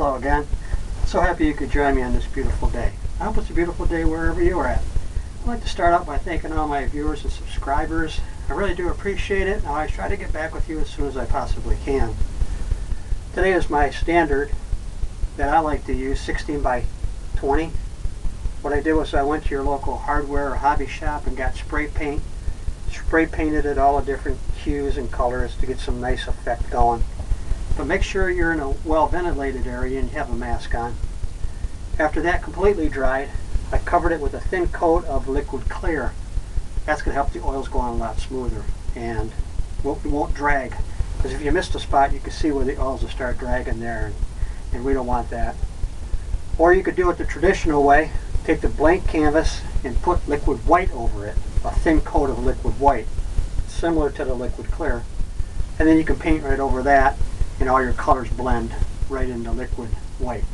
Hello again. So happy you could join me on this beautiful day. I hope it's a beautiful day wherever you are at. I'd like to start out by thanking all my viewers and subscribers. I really do appreciate it, and I always try to get back with you as soon as I possibly can. Today is my standard that I like to use, 16 by 20. What I did was I went to your local hardware or hobby shop and got spray paint. Spray painted it all of different hues and colors to get some nice effect going. But make sure you're in a well ventilated area and you have a mask on. After that completely dried, I covered it with a thin coat of liquid clear. That's going to help the oils go on a lot smoother and it won't drag. Because if you missed a spot, you can see where the oils will start dragging there, and we don't want that. Or you could do it the traditional way. Take the blank canvas and put liquid white over it, a thin coat of liquid white, similar to the liquid clear. And then you can paint right over that, and all your colors blend right into liquid white.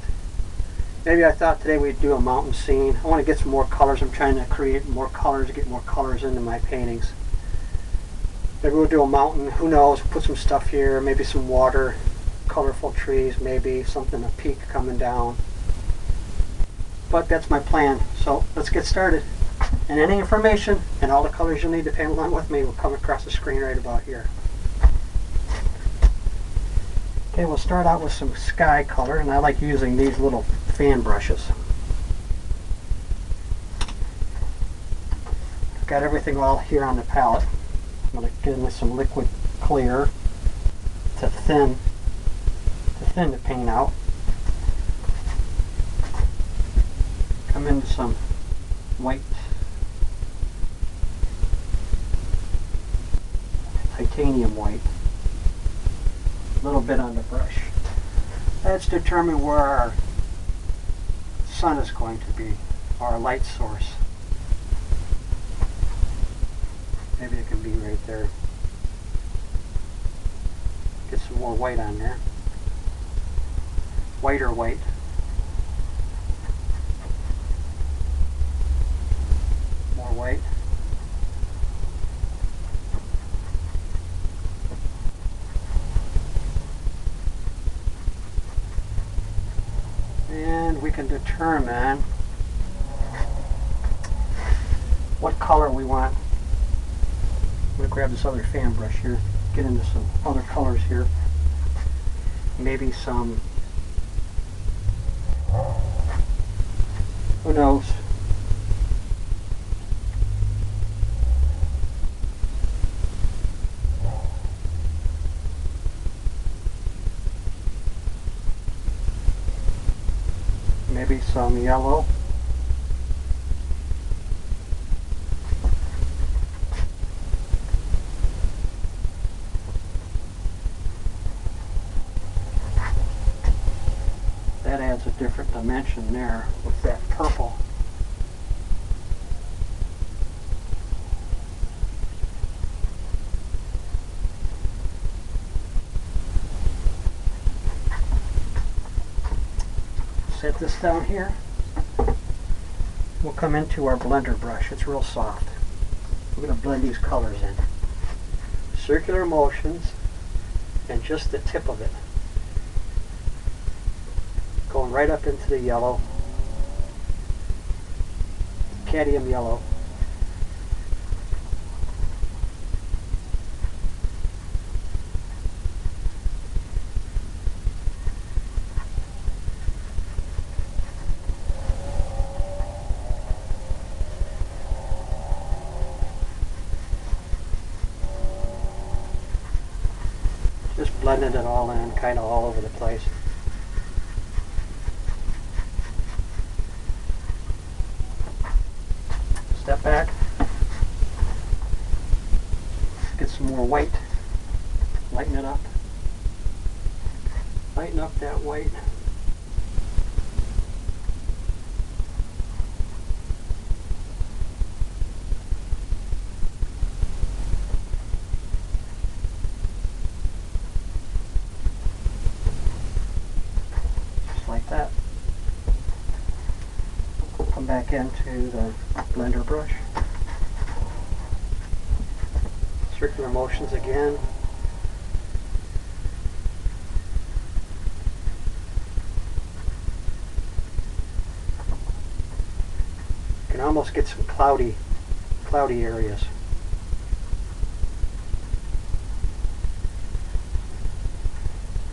Maybe I thought today we'd do a mountain scene. I want to get some more colors. I'm trying to create more colors, get more colors into my paintings. Maybe we'll do a mountain, who knows, put some stuff here, maybe some water, colorful trees, maybe something, a peak coming down. But that's my plan, so let's get started. And any information and all the colors you'll need to paint along with me will come across the screen right about here. Okay, we'll start out with some sky color, and I like using these little fan brushes. I've got everything all here on the palette. I'm going to get in with some liquid clear to thin the paint out. Come into some white, titanium white. A little bit on the brush. Let's determine where our sun is going to be, our light source. Maybe it can be right there. Get some more white on there. Whiter white. More white. And we can determine what color we want. I'm going to grab this other fan brush here, get into some other colors here. Maybe some, who knows, maybe some yellow. That adds a different dimension there with that purple. Set this down here. We'll come into our blender brush. It's real soft. We're going to blend these colors in. Circular motions and just the tip of it. Going right up into the yellow. Cadmium yellow. Just blending it all in, kind of all over the place. Step back. Get some more white. Lighten it up. Lighten up that white. Like that. Come back into the blender brush. Circular motions again. can almost get some cloudy areas.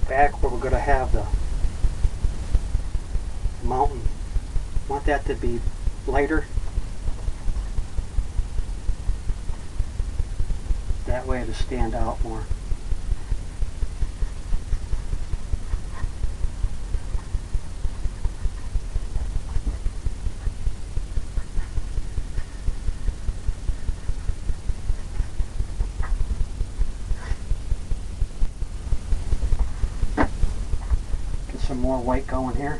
Back where we're going to have the mountain, I want that to be lighter. That way it'll stand out more. Get some more white going here.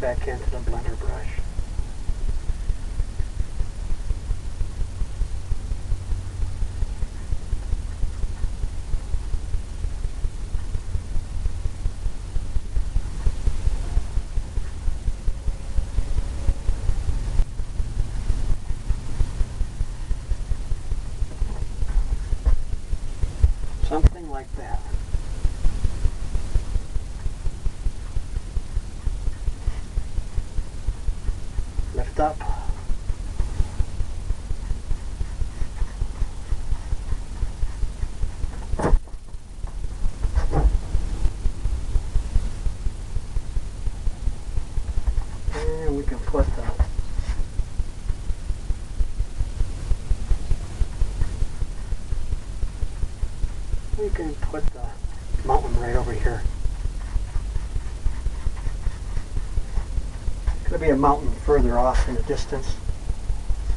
Back into the blender brush. Something like that. Lift up. And we can put the mountain right over here. Could be a mountain further off in the distance.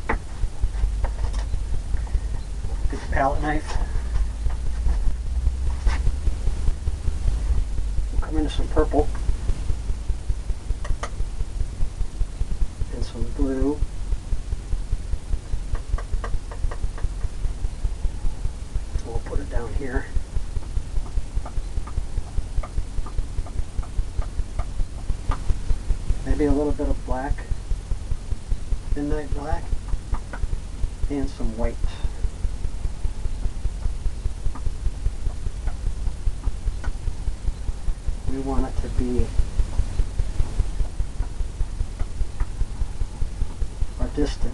Get the palette knife. We'll come into some purple and some blue. So we'll put it down here. Maybe a little bit of black, midnight black, and some white. We want it to be a distant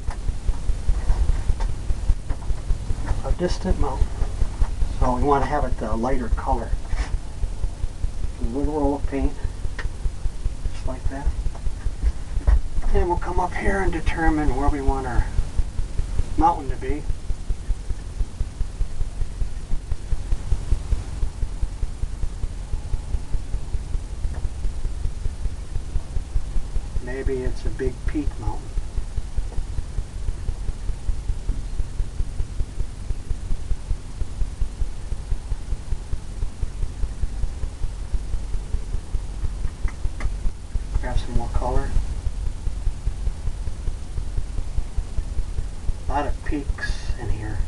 mountain. So we want to have it a lighter color. A little roll of paint, just like that. And we'll come up here and determine where we want our mountain to be. Maybe it's a big peak mountain. Grab some more color. A lot of peaks in here.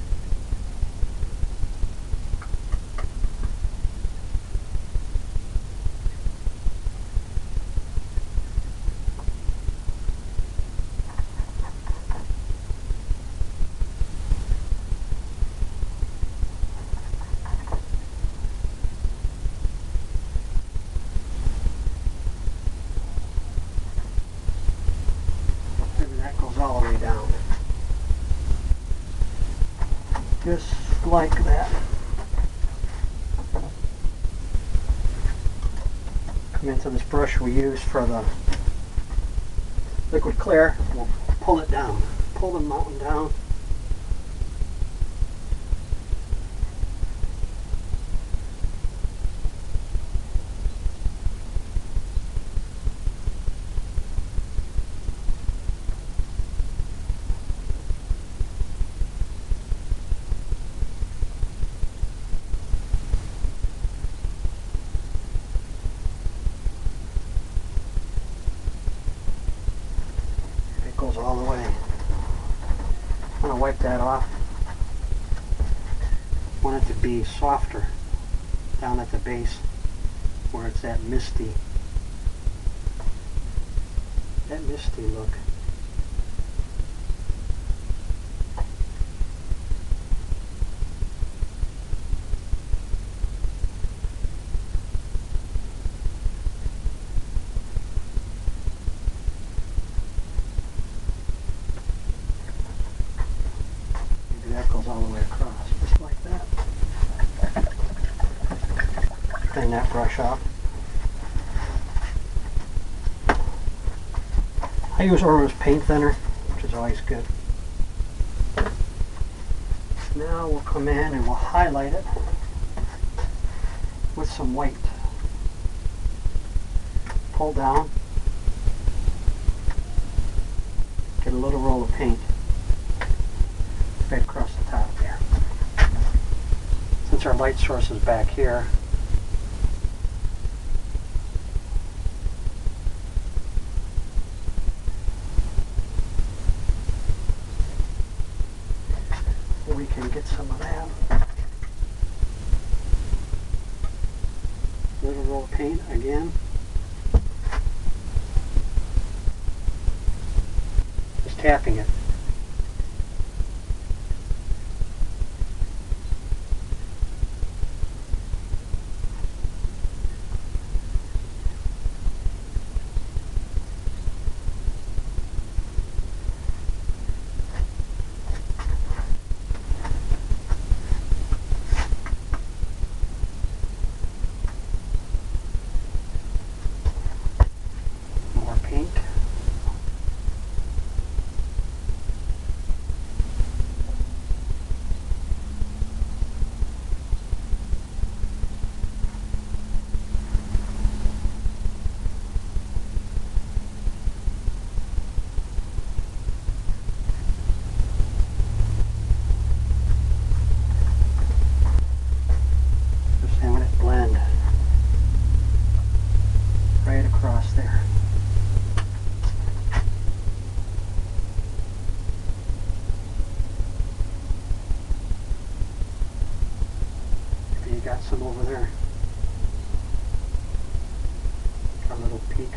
And that goes all the way down. Just like that. Come into this brush we use for the liquid clear. We'll pull it down. Pull the mountain down. Goes all the way. I'm going to wipe that off. I want it to be softer down at the base where it's that misty look. clean that brush off. I use Ormo's paint thinner, which is always good. Now we'll come in and we'll highlight it with some white. Pull down, get a little roll of paint right across the top there. Since our light source is back here, we can get some of that. Little roll of paint again. Just tapping it. There. Maybe you got some over there. A little peak.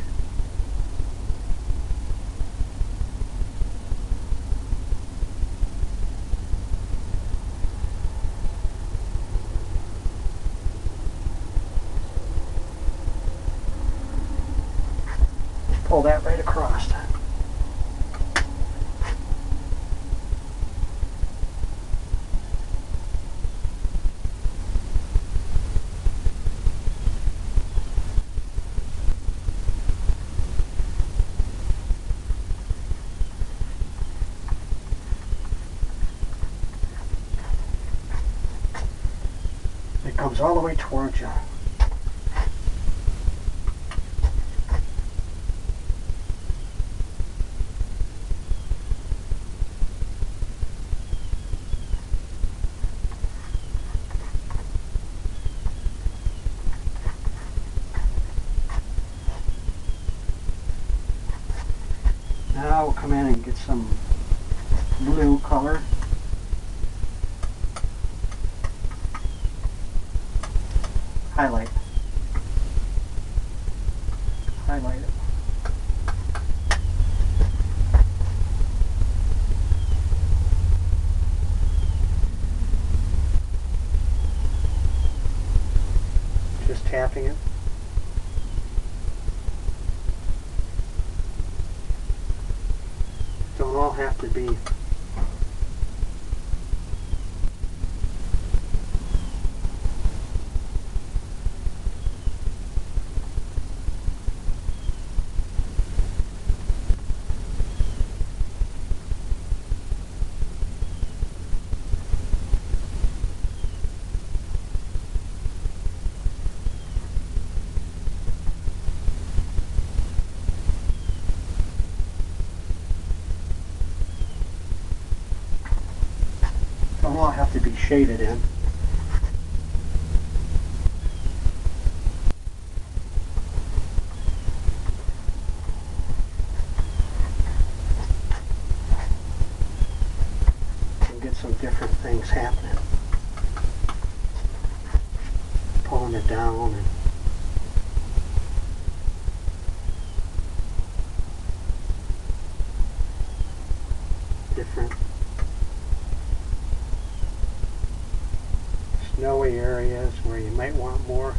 Pull that right across. It comes all the way towards you. Now we'll come in and get some blue color. Highlight. Highlight it. Just tapping it. Don't all have to be shaded in. And get some different things happening. Pulling it down and different snowy areas where you might want more.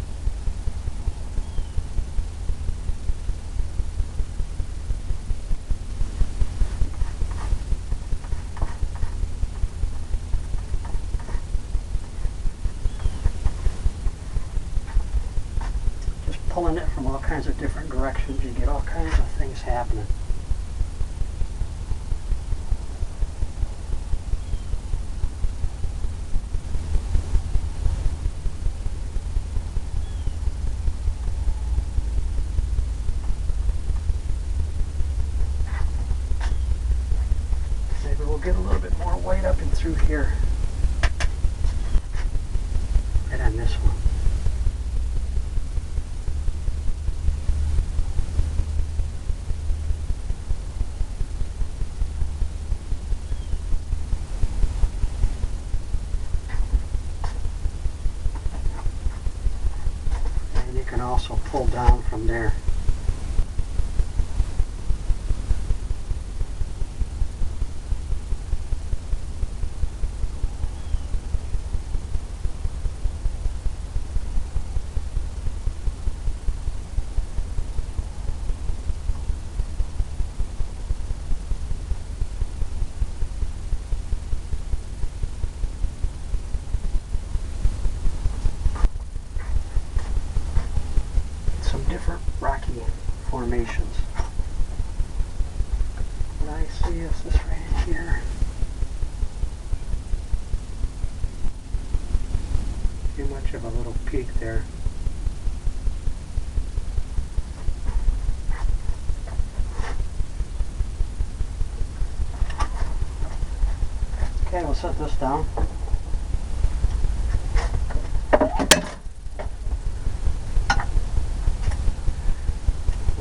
pulling it from all kinds of different directions, you get all kinds of things happening. Maybe we'll get a little bit more white up and through here. And on this one. And you can also pull down from there. Different rocky formations. What I see is this right in here. Too much of a little peak there. Okay, we'll set this down.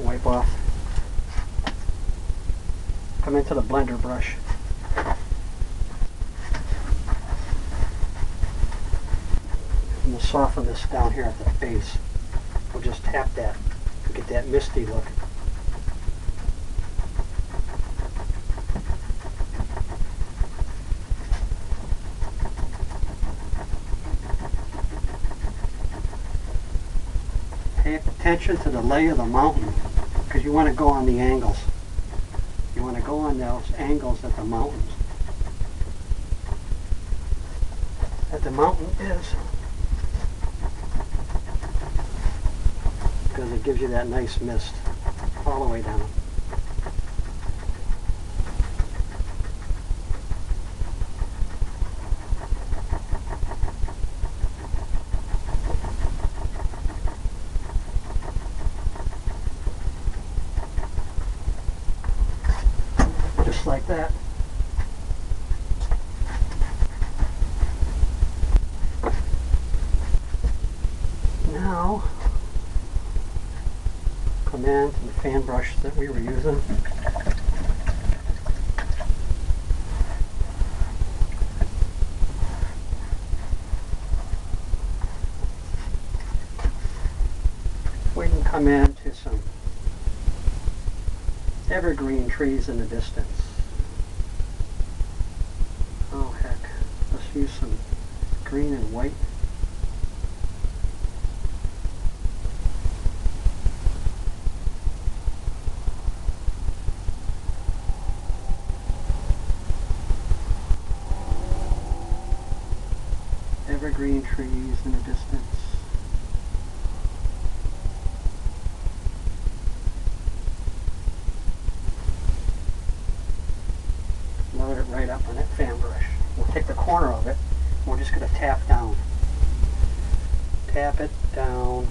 Wipe off. Come into the blender brush. And we'll soften this down here at the base. We'll just tap that to get that misty look. Pay attention to the lay of the mountain, because you want to go on the angles. You want to go on those angles that the mountain is, because it gives you that nice mist all the way down. Just like that. Now, come in to the fan brush that we were using. We can come into some evergreen trees in the distance. Oh heck, let's use some green and white. Evergreen trees in the distance. Load it right up on that fan brush. We'll take the corner of it. We're just going to tap down. Tap it down.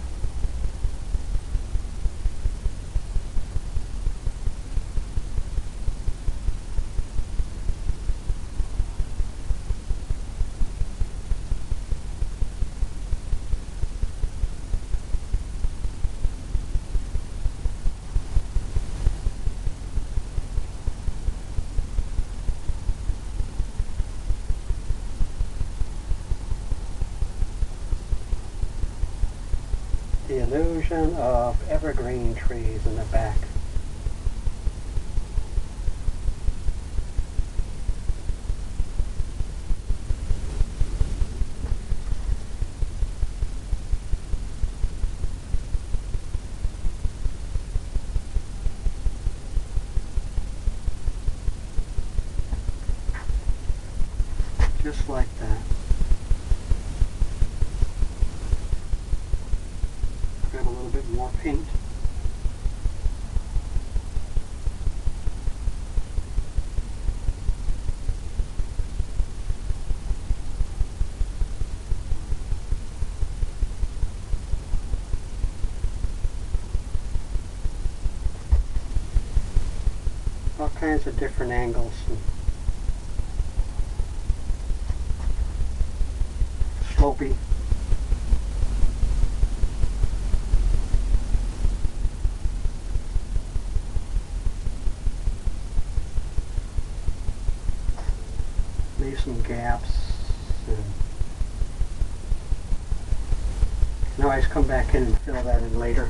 The illusion of evergreen trees in the back. Just like that. Grab a little bit more paint. All kinds of different angles. Slopey. Leave some gaps. And you can always come back in and fill that in later.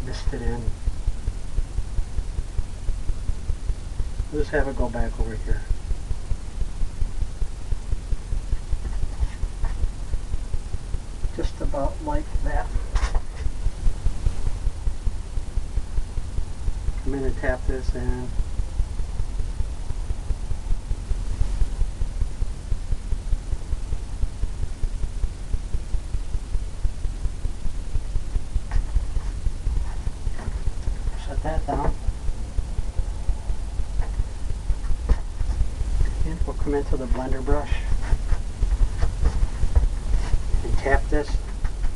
Mist it in. Just have it go back over here. Just about like that. Come in and tap this in. Set that down. And we'll come into the blender brush and tap this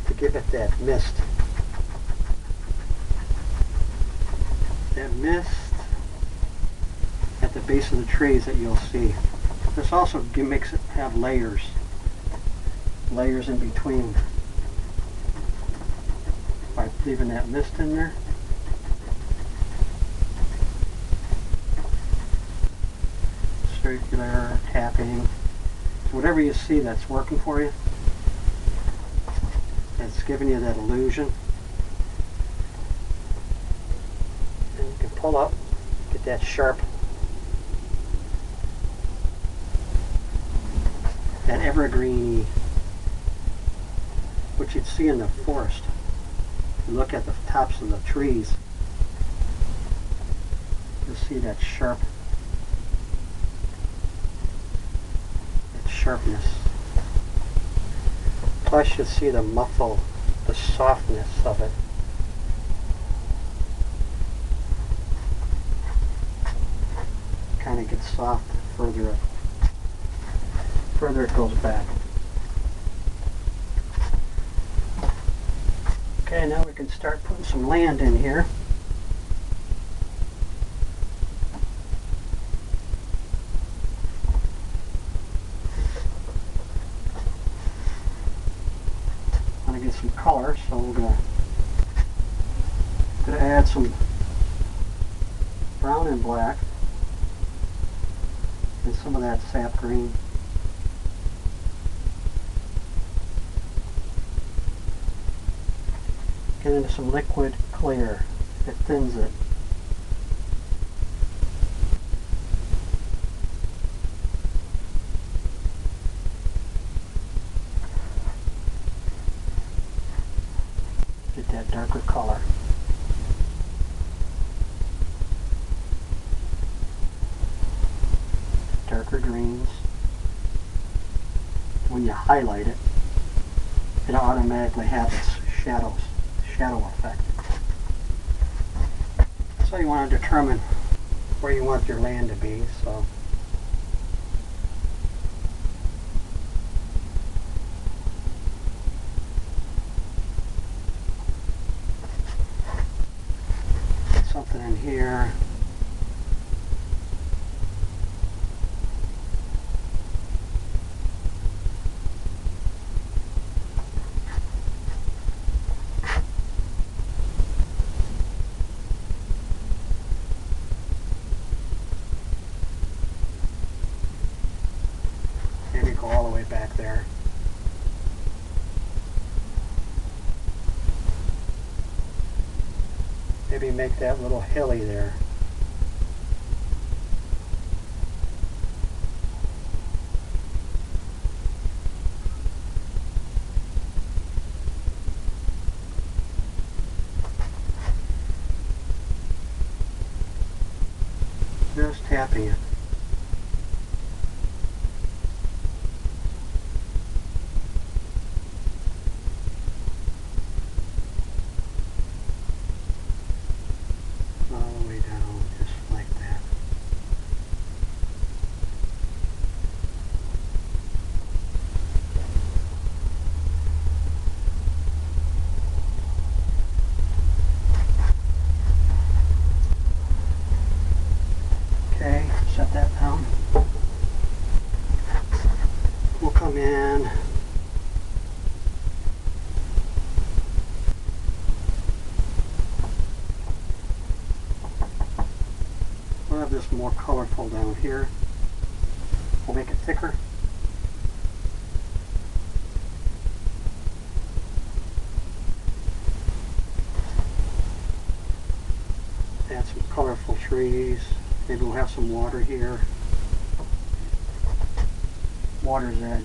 to give it that mist. That mist at the base of the trees that you'll see. This also makes it have layers. Layers in between. By leaving that mist in there. Circular tapping. So whatever you see that's working for you, that's giving you that illusion. And you can pull up, get that sharp, that evergreen, which you'd see in the forest. You look at the tops of the trees, you'll see that sharpness. Plus you'll see the muffle, the softness of it. Kind of gets soft the further it goes back. Okay, now we can start putting some land in here. Get some color, so we're gonna add some brown and black and some of that sap green. Get into some liquid clear. It thins it. Get that darker color. Darker greens. When you highlight it, it automatically has its shadow effect. So you want to determine where you want your land to be. So something in here. Maybe go all the way back there. Maybe make that little hilly there. Just tapping it. All the way down, just like that. Okay, set that down. We'll come in. We'll have this more colorful down here. We'll make it thicker. Add some colorful trees. Maybe we'll have some water here. Water's edge.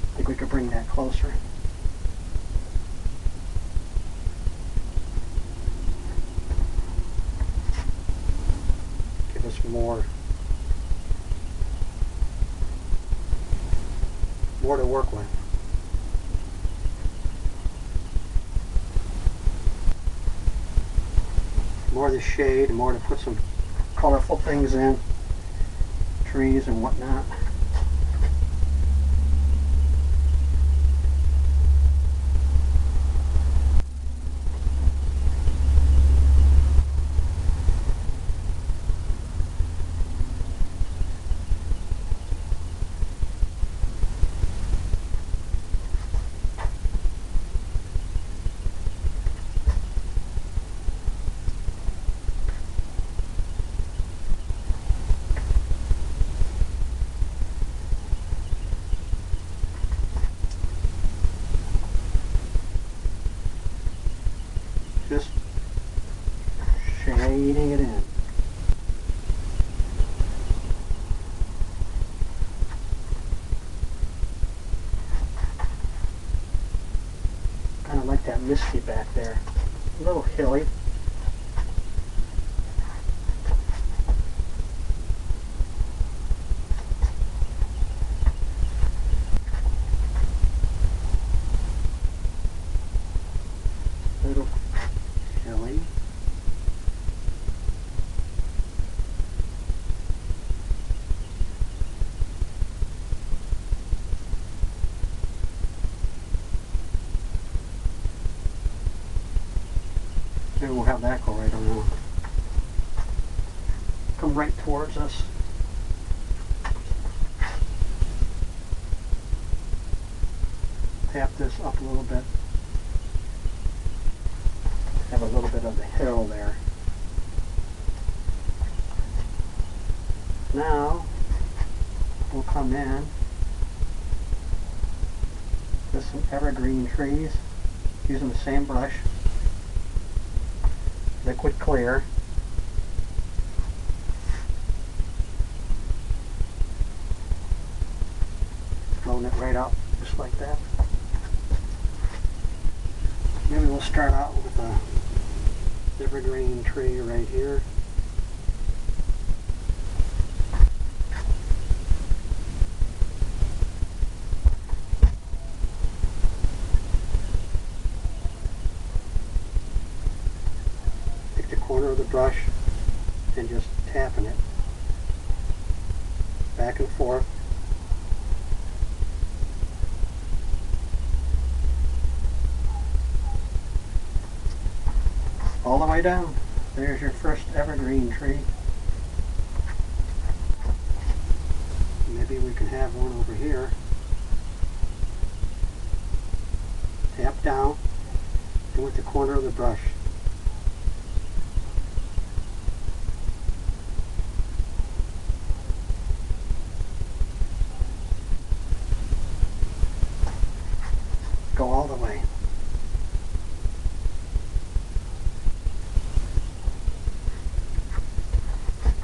I think we could bring that closer. Give us more to work with. More of the shade, more to put some colorful things in, trees and whatnot. Just shading it in. Kind of like that misty back there. A little hilly. Little hilly. Maybe we'll have that go right on. Come right towards us. Tap this up a little bit. Have a little bit of the hill there. Now we'll come in with some evergreen trees using the same brush, liquid clear. Blowing it right up just like that. Maybe we'll start out with a evergreen tree right here. Take the corner of the brush and just tapping it back and forth. All the way down. There's your first evergreen tree. Maybe we can have one over here. Tap down and with the corner of the brush. Go all the way.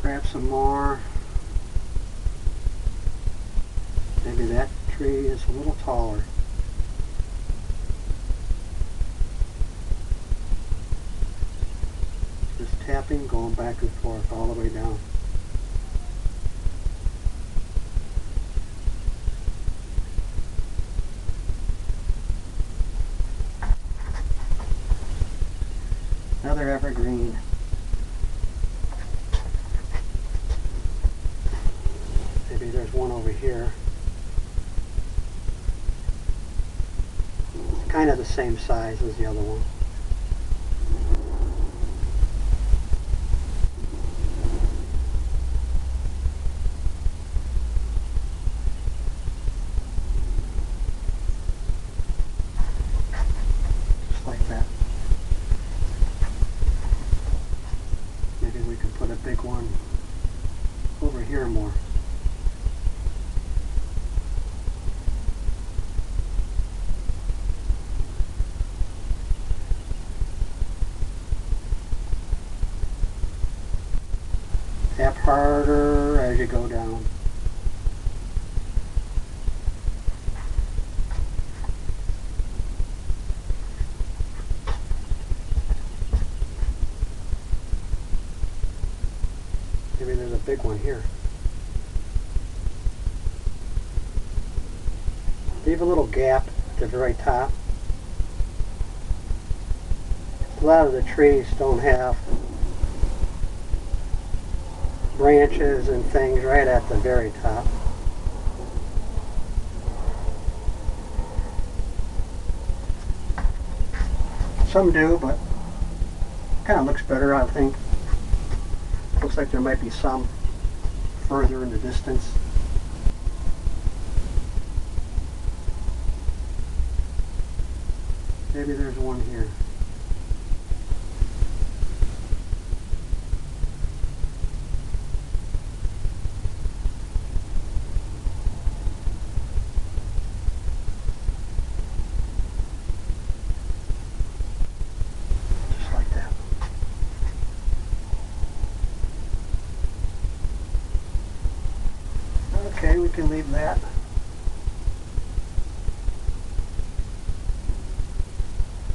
Grab some more. Maybe that tree is a little taller. Just tapping, going back and forth all the way down. Another evergreen. Maybe there's one over here. Kind of the same size as the other one. Just like that. Maybe we can put a big one over here more. Tap harder as you go down. Maybe there's a big one here. Leave a little gap at the very top. A lot of the trees don't have branches and things right at the very top. Some do, but kind of looks better, I think. Looks like there might be some further in the distance. Maybe there's one here. Okay, we can leave that.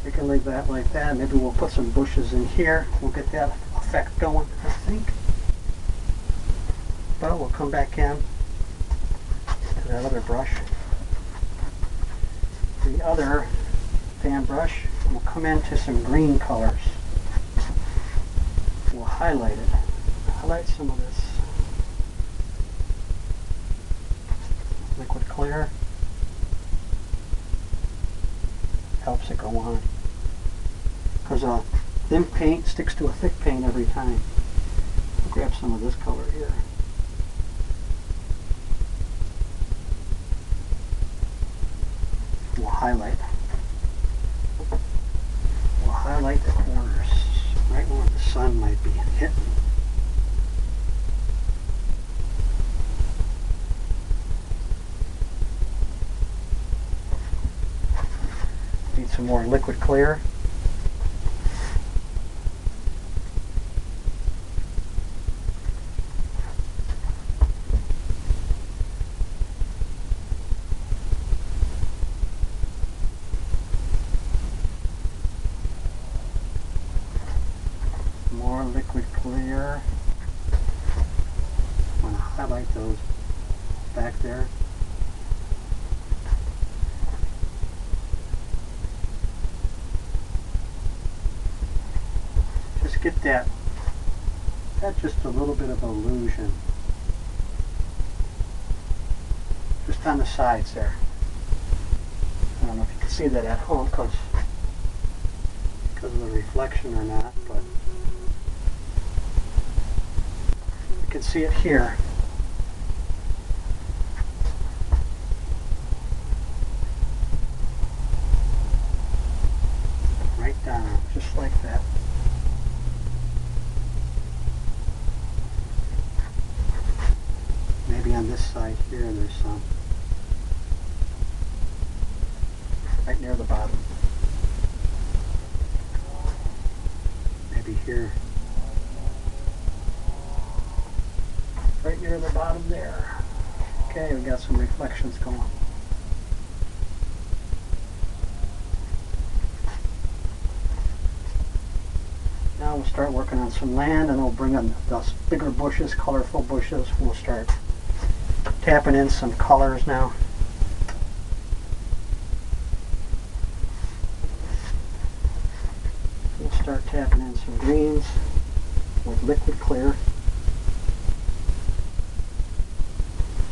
We can leave that like that. Maybe we'll put some bushes in here. We'll get that effect going, I think. But we'll come back in to that other brush. The other fan brush, we'll come into some green colors. We'll highlight it. Highlight some of this liquid clear. Helps it go on. Because a thin paint sticks to a thick paint every time. I'll grab some of this color here. We'll highlight. We'll highlight the corners, right where the sun might be hitting. Need some more liquid clear. More liquid clear. I'm going to highlight those back there. Just get that just a little bit of illusion. Just on the sides there. I don't know if you can see that at home because of the reflection or not, but you can see it here. Right down, just like that. Maybe on this side here there's some. right near the bottom. Maybe here. Right near the bottom there. Okay, we got some reflections going. Now we'll start working on some land, and we'll bring in those bigger bushes, colorful bushes. We'll start tapping in some colors now. We'll start tapping in some greens with liquid clear.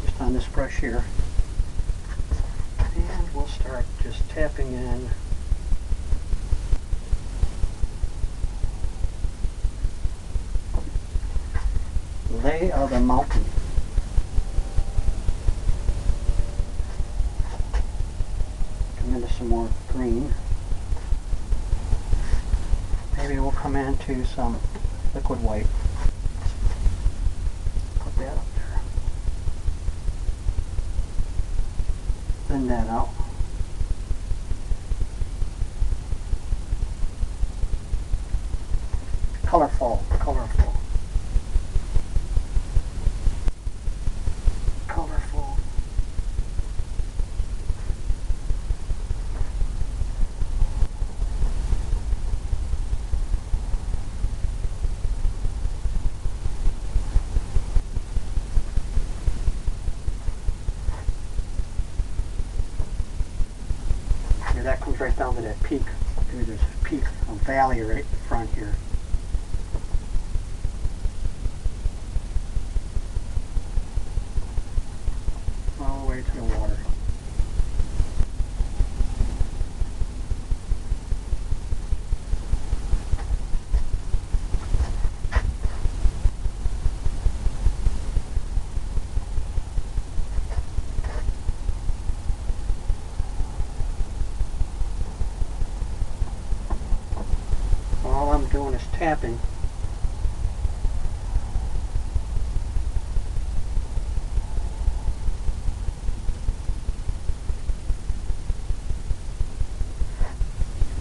Just on this brush here. And we'll start just tapping in lay of the mountain. Come into some more green. Maybe we'll come into some liquid white. Put that up there. Thin that out. Colorful, colorful. Colorful. Yeah, that comes right down to that peak. Maybe there's a peak, a valley right in front here. All the way to the water. All I'm doing is tapping.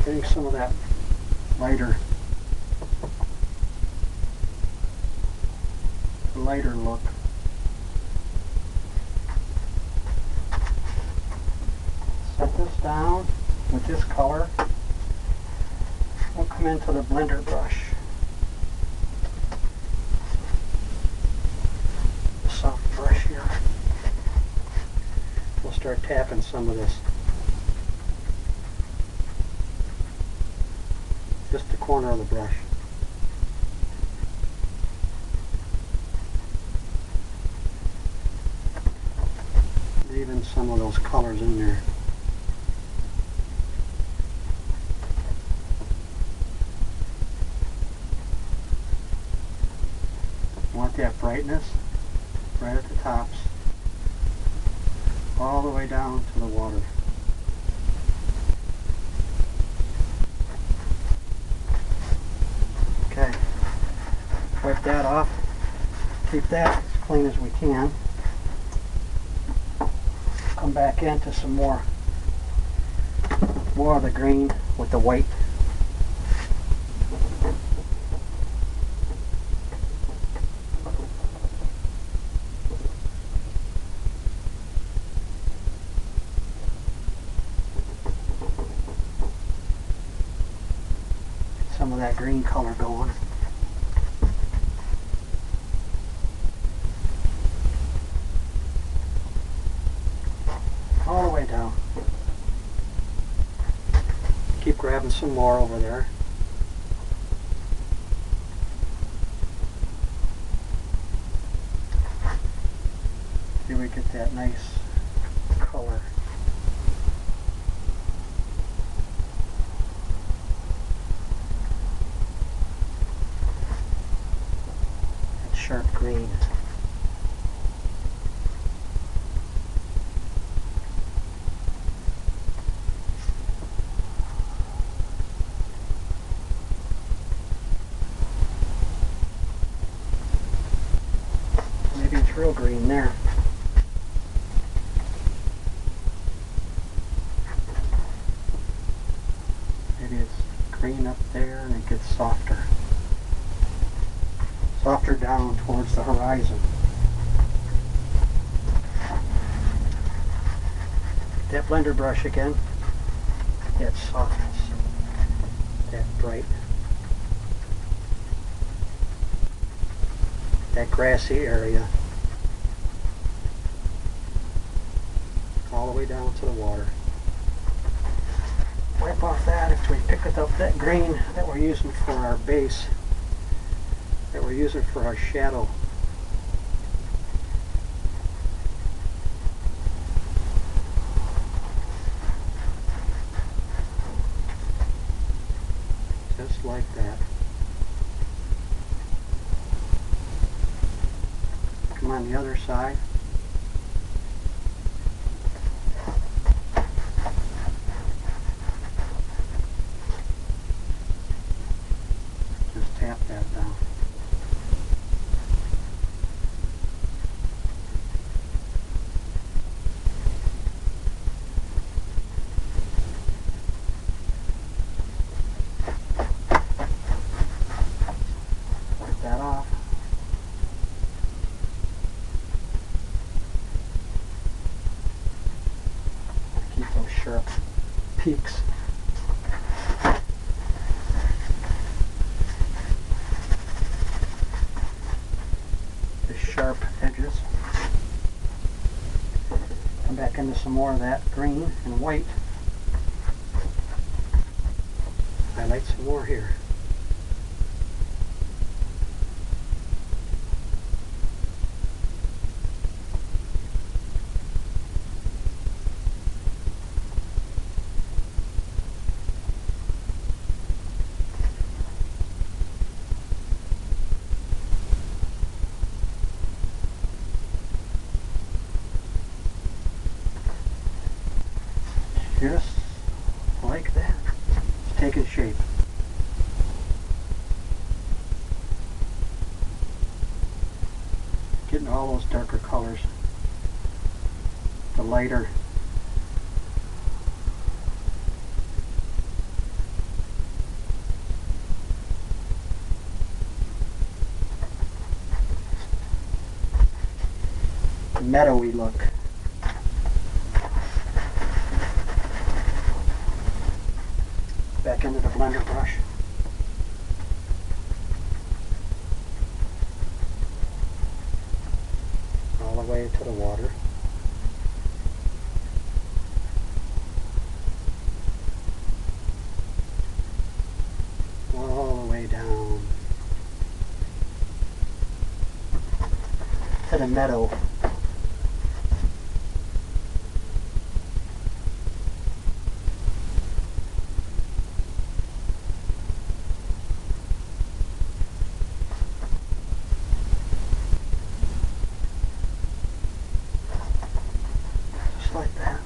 Getting some of that lighter look. Set this down with this color. We'll come into the blender brush. Soft brush here. We'll start tapping some of this. Just the corner of the brush. Leaving some of those colors in there. Want that brightness right at the tops, all the way down to the water. Okay, wipe that off, keep that as clean as we can. Come back into some more of the green with the white. Some of that green color going. All the way down. Keep grabbing some more over there. See, we get that nice color. That sharp green. Maybe it's real green there. green up there, and it gets softer. Softer down towards the horizon. That blender brush again, that softness, that bright, that grassy area, all the way down to the water. Wipe off that after we pick up that green that we're using for our base, that we're using for our shadow. Just like that. Come on the other side. Just tap that down. Wipe that off. Keep those sharp peaks. The sharp edges. Come back into some more of that green and white. Highlight some more here. Just like that. It's taking shape. Getting all those darker colors. The lighter. Meadowy look. Back into the blender brush. All the way to the water. All the way down to the meadow. Like that.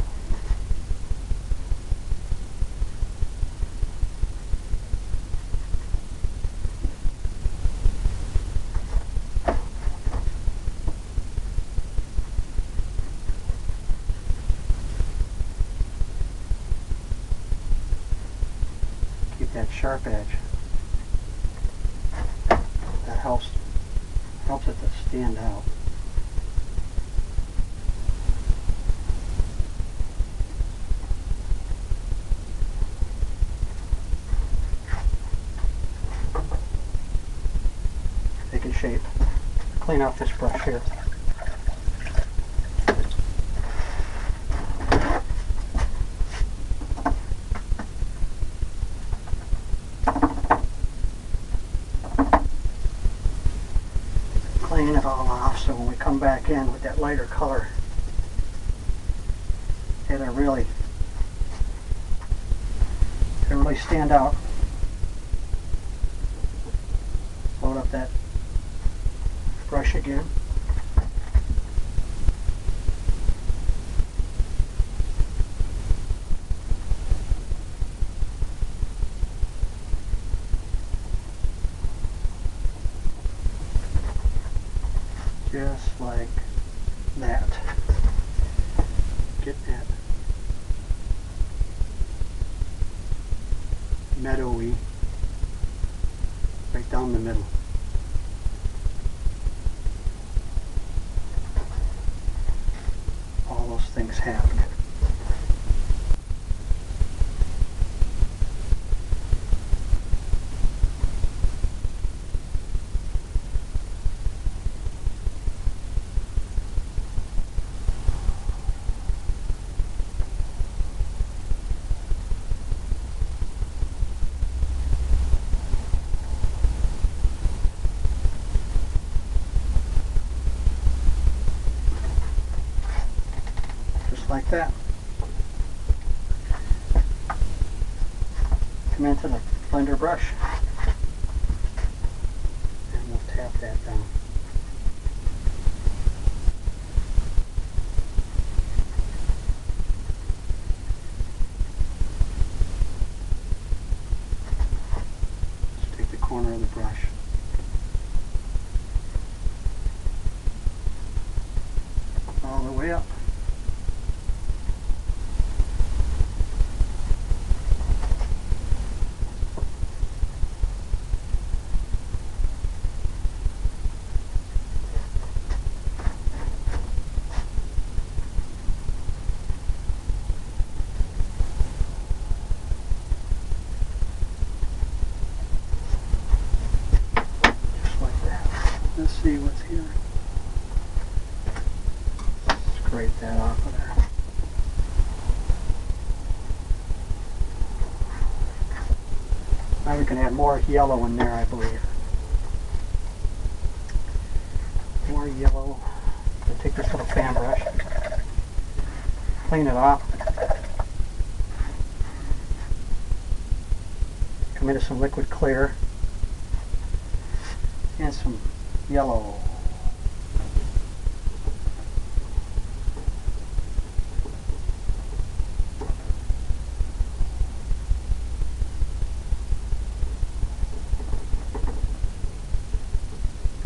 Keep that sharp edge. That helps it to stand out. Taking shape. Clean off this brush here. Clean it all off so when we come back in with that lighter color, it'll really stand out. Load up that brush again. Just like that. Get that meadowy right down the middle. All those things happened. Like that. Come into the blender brush and we'll tap that down. Just take the corner of the brush. All the way up. Let's see what's here. Scrape that off of there. Now we can add more yellow in there, I believe. More yellow. I'll take this little fan brush, clean it off. Come into some liquid clear and some yellow.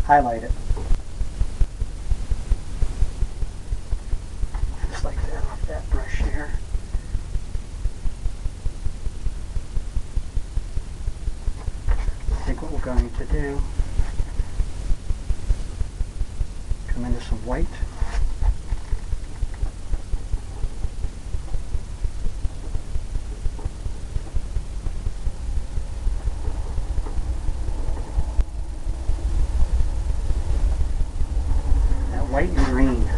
Highlight it. Just like that off that brush here. I think what we're going to do, come into some white. That white and green.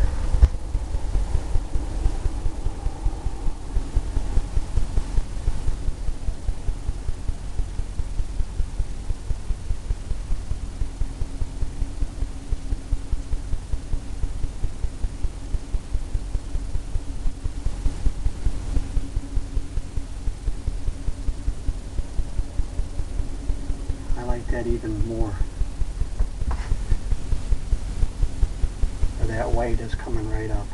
I like that even more. Or that white is coming right up.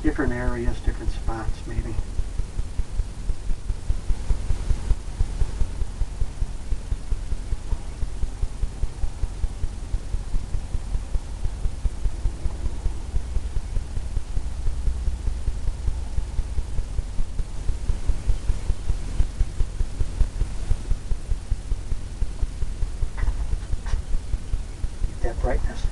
Different areas, different spots maybe. That brightness.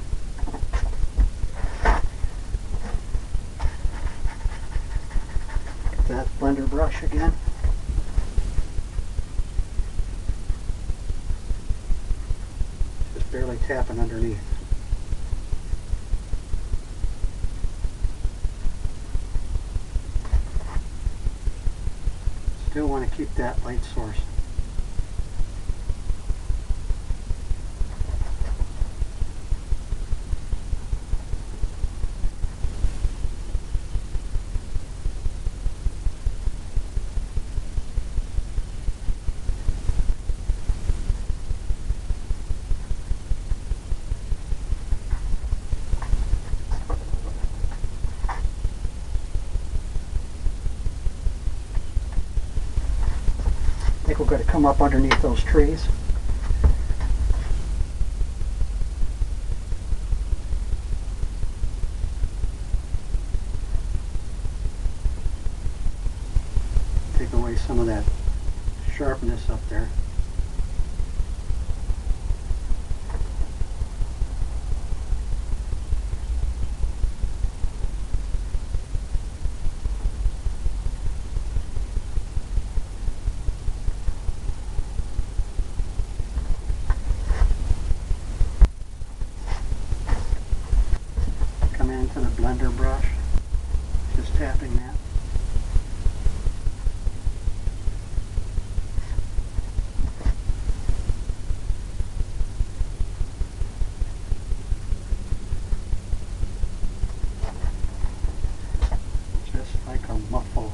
Get that blender brush again. Just barely tapping underneath. Still want to keep that light source. I think we're going to come up underneath those trees. some of that sharpness up there. Come into the blender brush, just tapping that. Just like a muffle,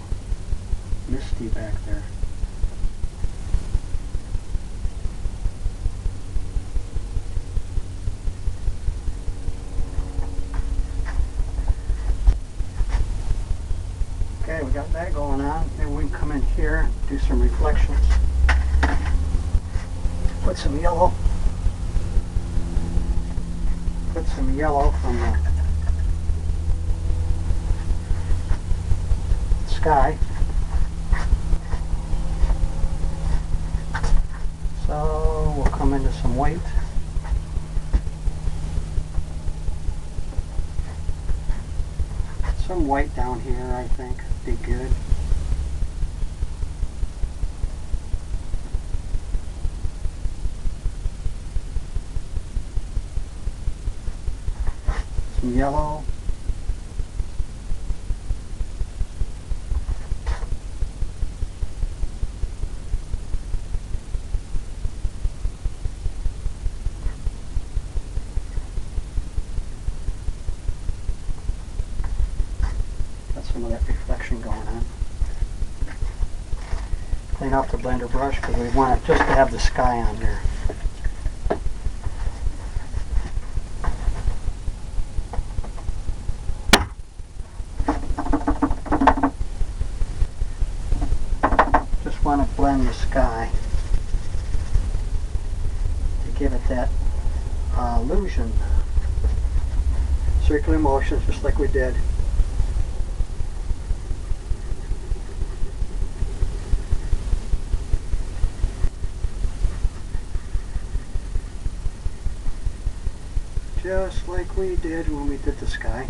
misty back there. Okay, we got that going on. Maybe we can come in here and do some reflections. Put some yellow. Put some yellow from the sky. So we'll come into some white. Some white down here, I think, be good. Some yellow. Some of that reflection going on. Clean off the blender brush because we want it just to have the sky on there. Just want to blend the sky to give it that illusion. Circular motions just like we did. Just like we did when we did the sky.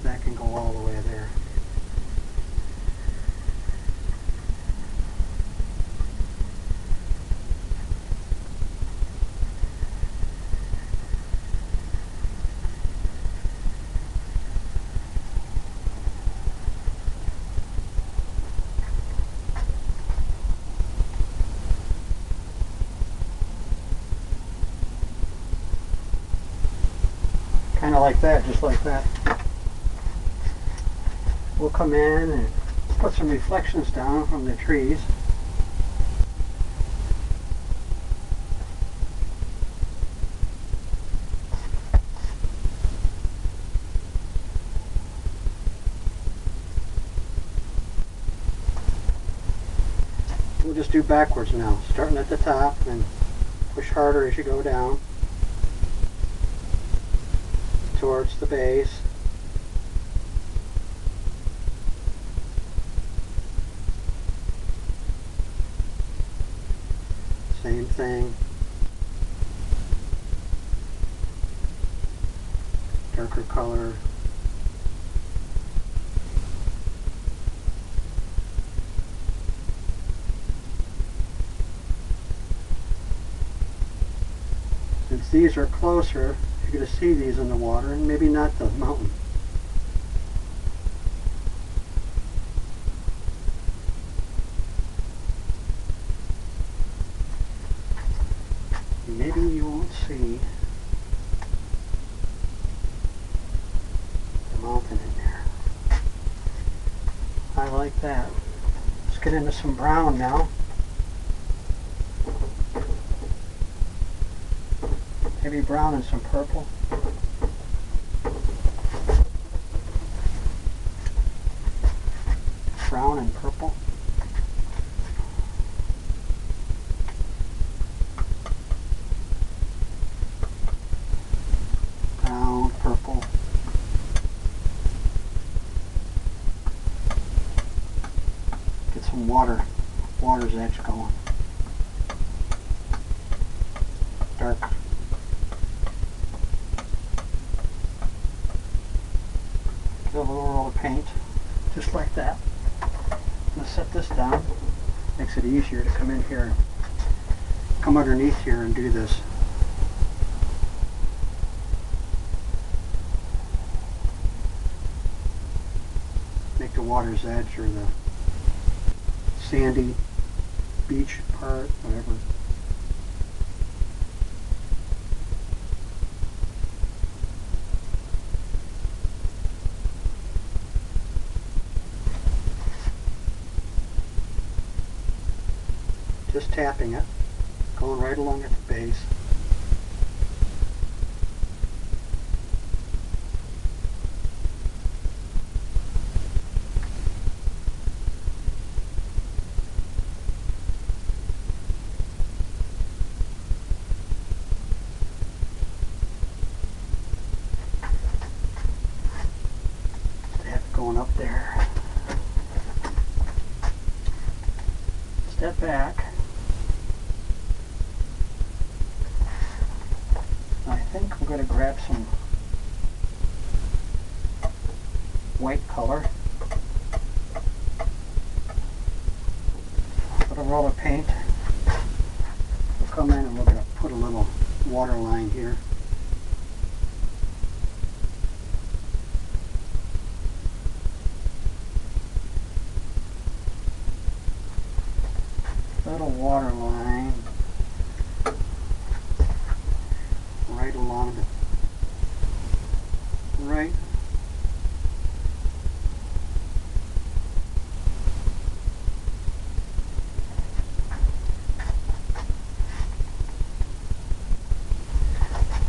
That can go all the way there. Kind of like that, just like that. We'll come in and put some reflections down from the trees. We'll just do backwards now, starting at the top and push harder as you go down towards the base. Same thing. Darker color. Since these are closer, you're going to see these in the water, and maybe not the mountain. Maybe you won't see the mountain in there. I like that. Let's get into some brown now. Heavy brown and some purple. Brown and purple. some water's edge going. Dark. Give a little roll of paint, just like that. I'm going to set this down. Makes it easier to come in here, come underneath here and do this. Make the water's edge or the sandy beach part, whatever. Just tapping it, going right along at the base. Going up there. Step back. I think I'm going to grab some white color. Put a roll of paint. We'll come in and we're going to put a little water line here. Little water line right along the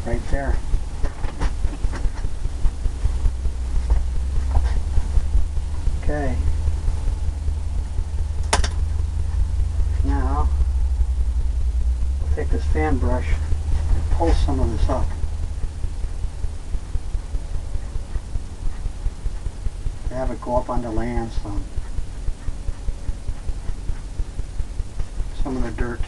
right there. Okay. Now, I'll take this fan brush and pull some of this up. Have it go up on the land some of the dirt.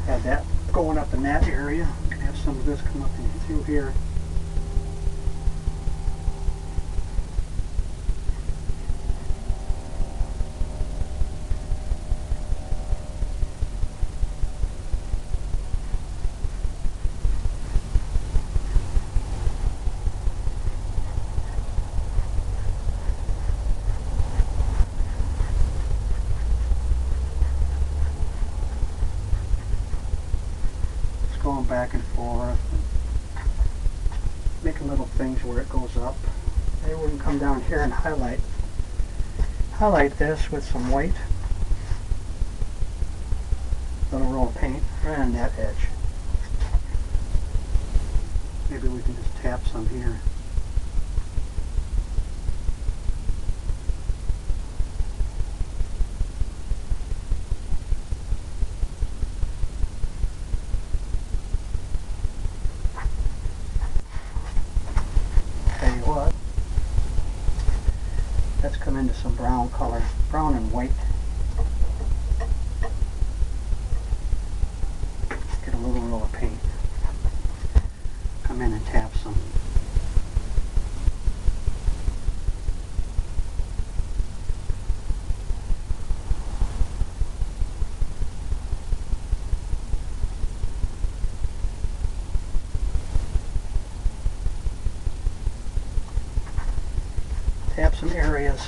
Have that going up in that area. I'm going to have some of this come up in through here. Going back and forth, and making little things where it goes up. Maybe we can come down here and highlight this with some white. Little roll of paint right on that edge. Maybe we can just tap some here. Let's come into some brown color, brown and white. Get a little roll of paint. Come in and tap some. Tap some areas.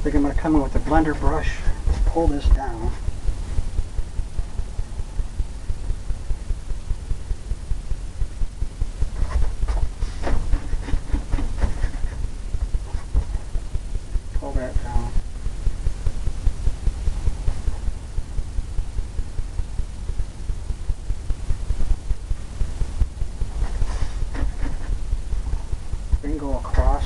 I think I'm going to come in with the blender brush, pull this down. Pull that down. Then go across.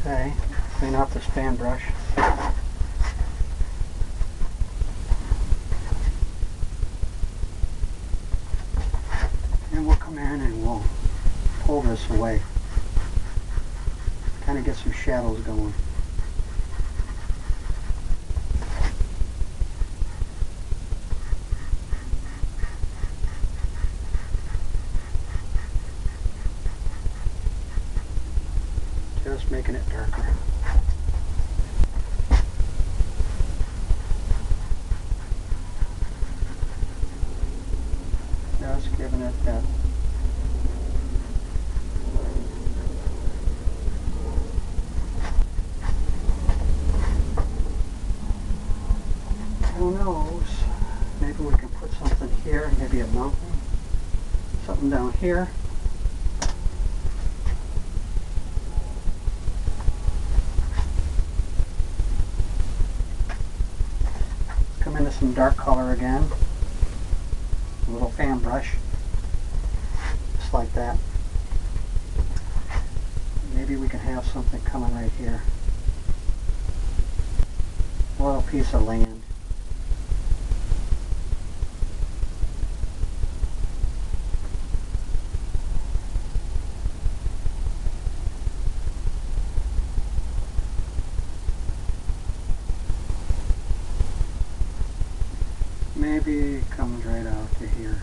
Okay, clean off this fan brush. And we'll come in and we'll pull this away. Kind of get some shadows going. Just making it darker. Just giving it that who knows, maybe we can put something here, maybe a mountain, something down here. Come into some dark color again, a little fan brush, just like that. Maybe we can have something coming right here, a little piece of land. Maybe it comes right out to here.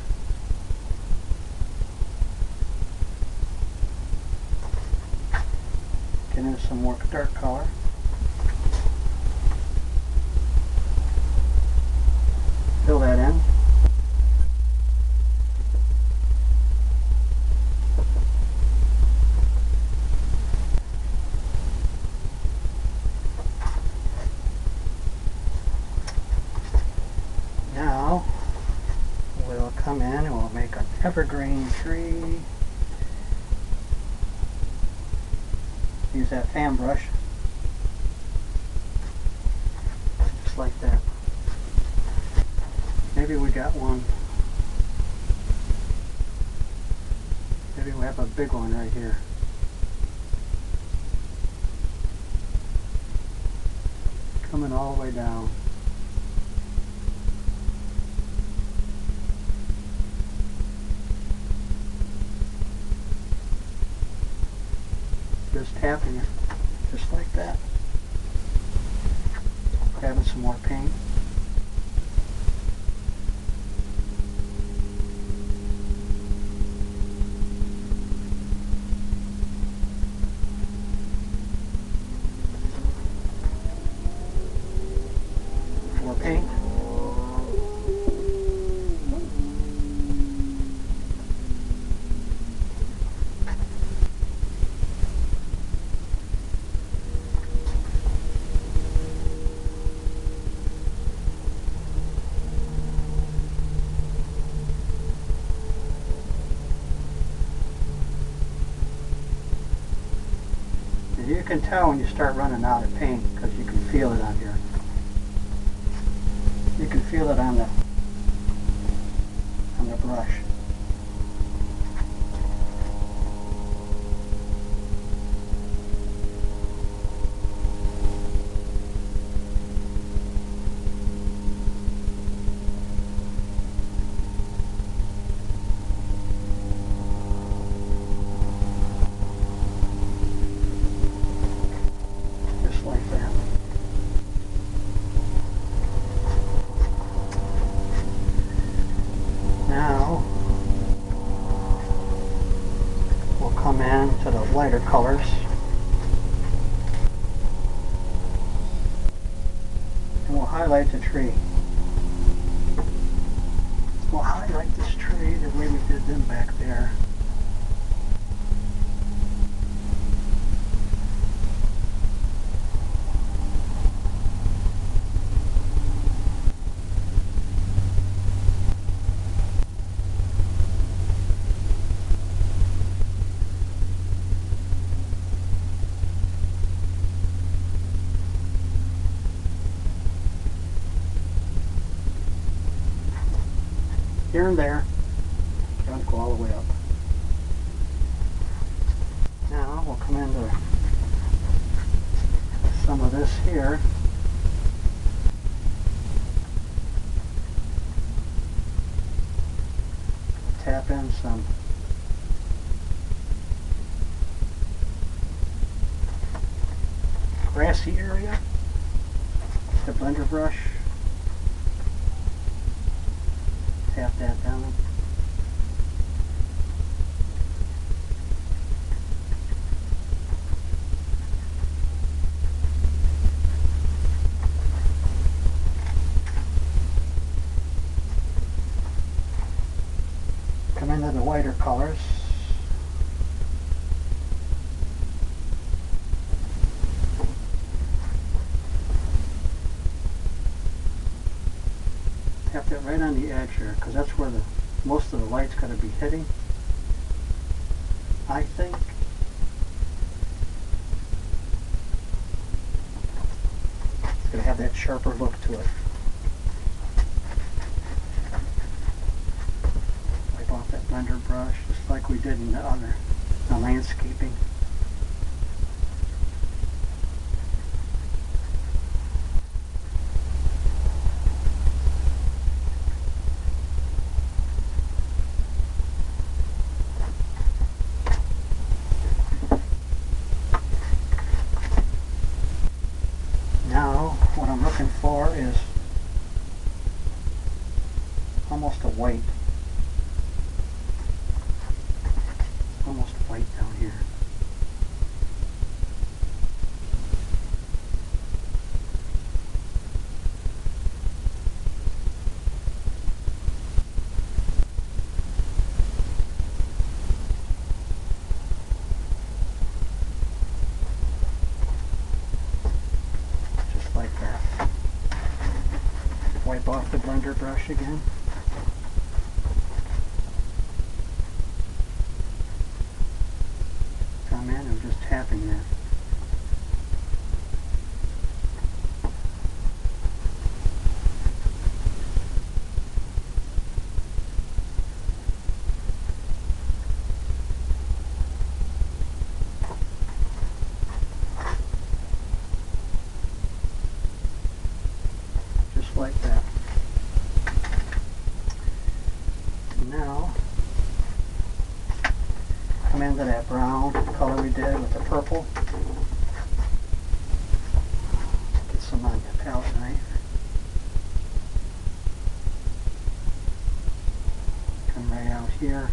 Get into some more dark color. Fill that in. Now we'll come in and we'll make an evergreen tree. Use that fan brush, just like that. Maybe we got one. Maybe we have a big one right here. Coming all the way down. Just tapping it, just like that. Grabbing some more paint. More paint. And you can tell when you start running out of paint because you can feel it on here. You can feel it on the brush. Just like that. lighter colors. And we'll highlight the tree. We'll highlight this tree the way we did them back there. Here and there, don't go all the way up. Now we'll come into some of this here. Tap in some grassy area, the blender brush. Tap that down. Come into the whiter colors. Tap that right on the edge here, because that's where most of the light's going to be hitting, I think. It's going to have that sharper look to it. Wipe off that blender brush, just like we did in the landscaping. Now, what I'm looking for is almost a white. Almost white down here. Like that. Wipe off the blender brush again. Come in and just tapping that. Like that. Now, come into that brown color we did with the purple. Get some on the palette knife. Come right out here.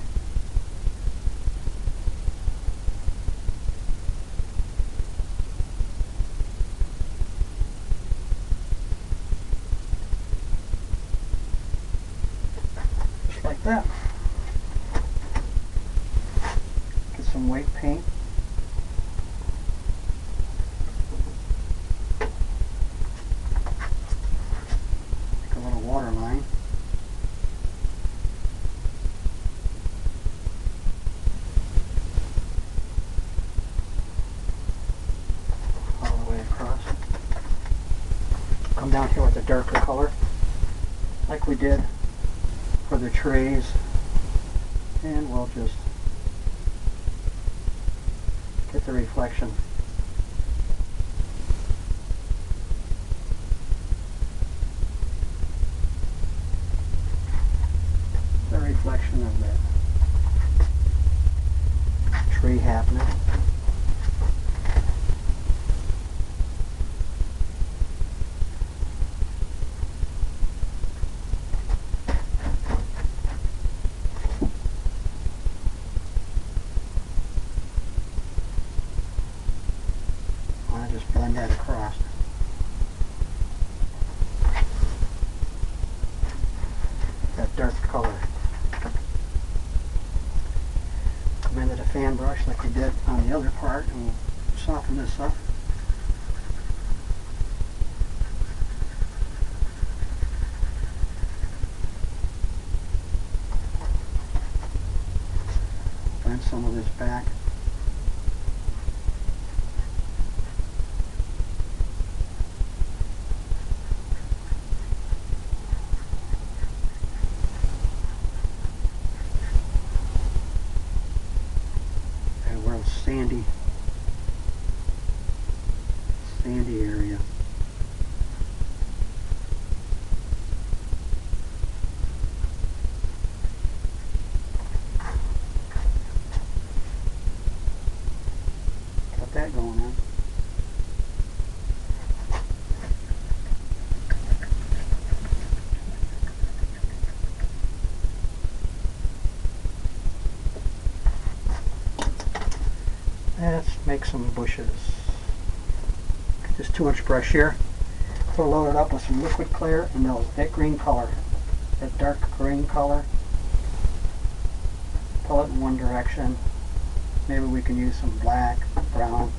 Like that. Get some white paint. Make a little water line. All the way across. Come down here with a darker color, like we did for the trees, and we'll just get the reflection. The reflection of that tree happening. blend that across. That dark color. Come into the fan brush like we did on the other part and we'll soften this up. Blend some of this back. Sandy area. Got that going on. Let's make some bushes. Just too much brush here. So load it up with some liquid clear and that green color, that dark green color. Pull it in one direction. Maybe we can use some black, brown.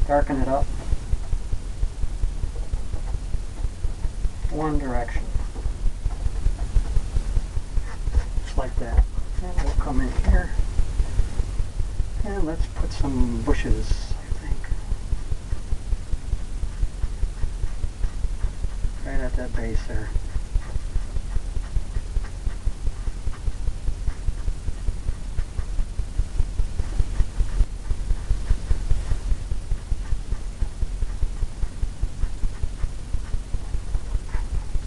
Darken it up. One direction. Just like that. And we'll come in here. And let's put some bushes, I think. Right at that base there.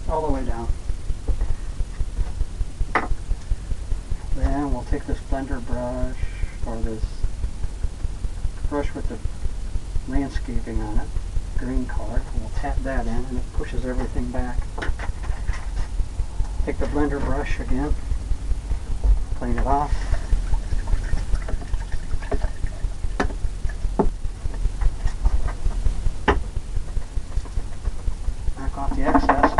All the way down. Then we'll take this blender brush, or this brush with the landscaping on it, green color, and we'll tap that in and it pushes everything back. Take the blender brush again, clean it off. Knock off the excess.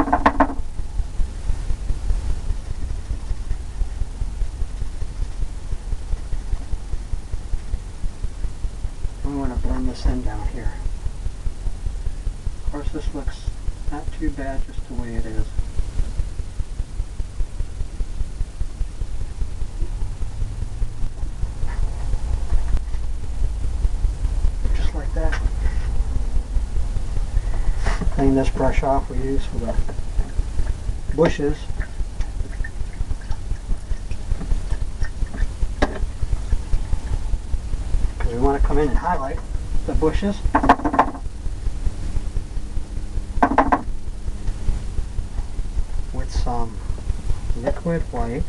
We want to blend this in down here. Of course, this looks not too bad just the way it is. Just like that. Clean this brush off we use for the bushes. Because we want to come in and highlight the bushes. With some liquid white.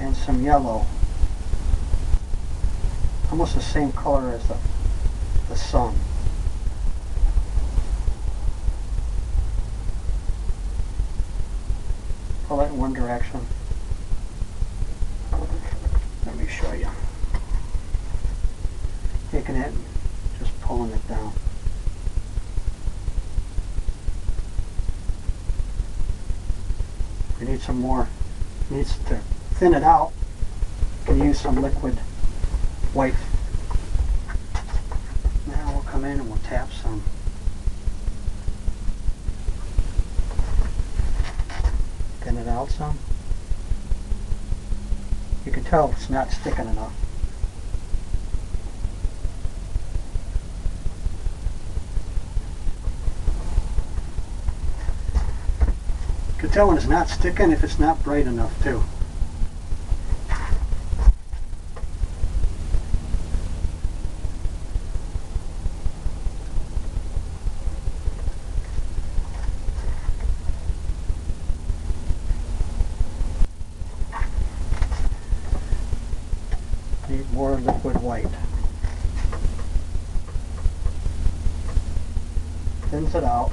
And some yellow. Almost the same color as the sun. Pull it in one direction. Let me show you. Taking it and just pulling it down. We need some more. Needs to thin it out. You can use some liquid white. Now we'll come in and we'll tap some. Thin it out some. You can tell it's not sticking enough. You can tell when it's not sticking if it's not bright enough too. Need more liquid white. Thins it out.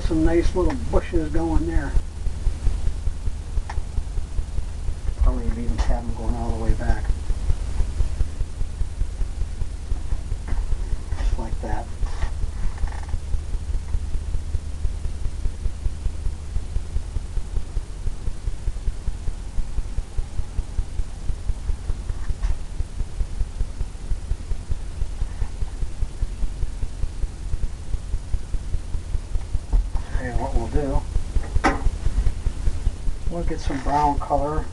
some nice little bushes going there. Probably even have them going all the way back. Just like that. And what we'll do, we'll get some brown color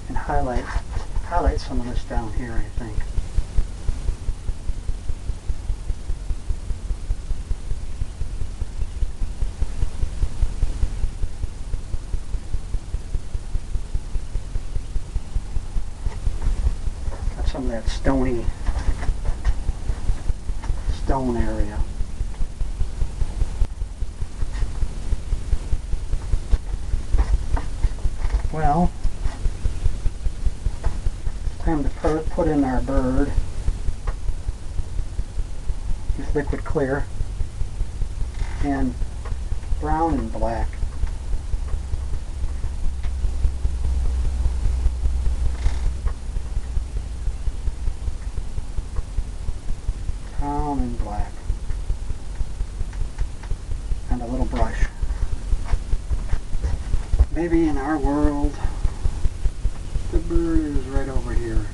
and highlight some of this down here, I think. Got some of that stone area. Well, time to put in our bird. Use liquid clear and brown and black. Brown and black. And a little brush. Maybe in our world, the bird is right over here.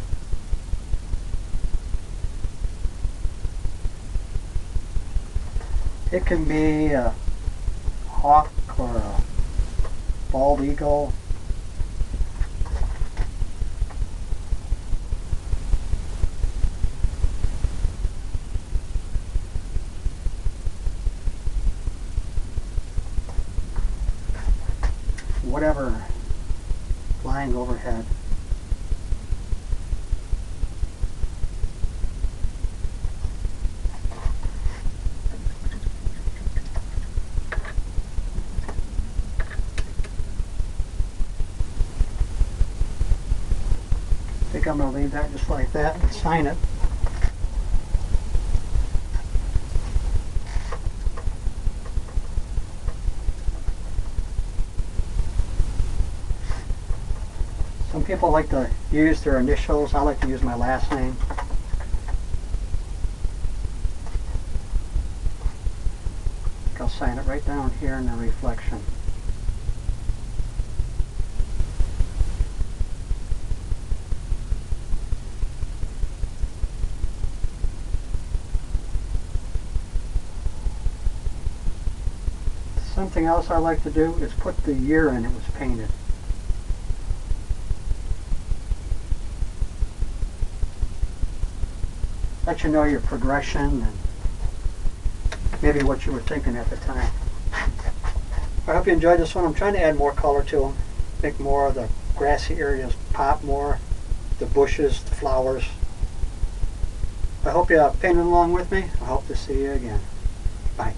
It can be a hawk or a bald eagle. Whatever flying overhead. I think I'm going to leave that just like that and sign it. Some people like to use their initials. I like to use my last name. I'll sign it right down here in the reflection. Something else I like to do is put the year in it was painted. Let you know your progression and maybe what you were thinking at the time. I hope you enjoyed this one. I'm trying to add more color to them, make more of the grassy areas pop more, the bushes, the flowers. I hope you painted along with me. I hope to see you again. Bye.